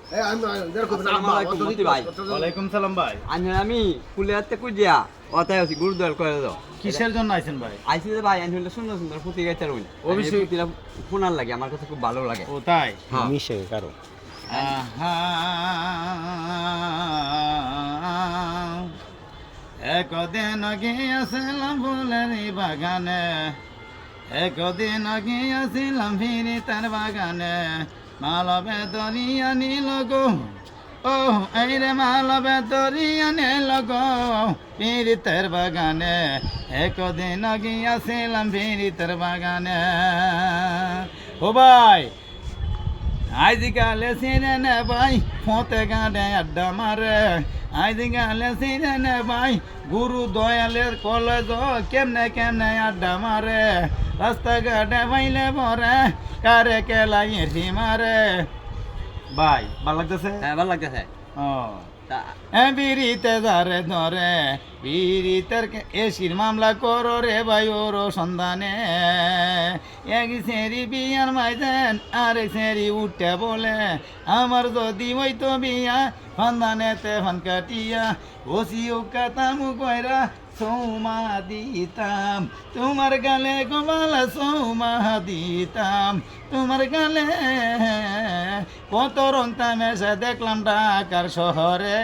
আসসালামু আলাইকুম মতি ভাই। ওয়ালাইকুম সালাম ভাই। আমি কুলে হাতে কুজিয়া অতায় আছি গুরুদুয়ার করে দাও। কিসের জন্য আইছেন ভাই? আইছি যে ভাই আমি হলো সুন্দর সুন্দর পুঁতি গাইতে রইল। অবশ্যই। পুঁতিটা শোনার লাগে আমার কাছে খুব ভালো লাগে। ও তাই? হ্যাঁ। মিশে কারো আহা, একদিন গিয়েছিলাম ফুলের বাগানে, একদিন গিয়েছিলাম ফিরি তার বাগানে, মালবে দরিয়া নীল গো, ও এই রে মালবে দরিয়া নীল গো ফিরি তার বাগানে, একদিন গিয়েছিলাম ফিরি তার বাগানে। ও ভাই আজকালে সিনে ভাই ফোঁতে গানে আড্ডা মারে, আজকালে সিনে ভাই গুরু দয়ালের কলেজ কেমনে কেমনে আড্ডা মারে, রাস্তাঘাটে ভাইলে পরে কারে কেলাই এসি মারে। ভাই ভাল লাগতেছে? হ্যাঁ ভালো লাগতেছে। ও তা বিড়িতে ধরে ধরে বিড়িতের এসির মামলা করো রে ভাই ওর সন্ধানে, এক সেরি বিয়ার মাইদেন আরেক সেরি উঠে বলে আমার যদি হইতো বিয়া সন্ধানেতে ফান কাটিয়া বসি উকাতাম কইরা সৌমা দিতাম, তোমার গালে গোমালা সৌমা দিতাম, তোমার গালে কত রং তামেশা দেখলাম ঢাকার শহরে।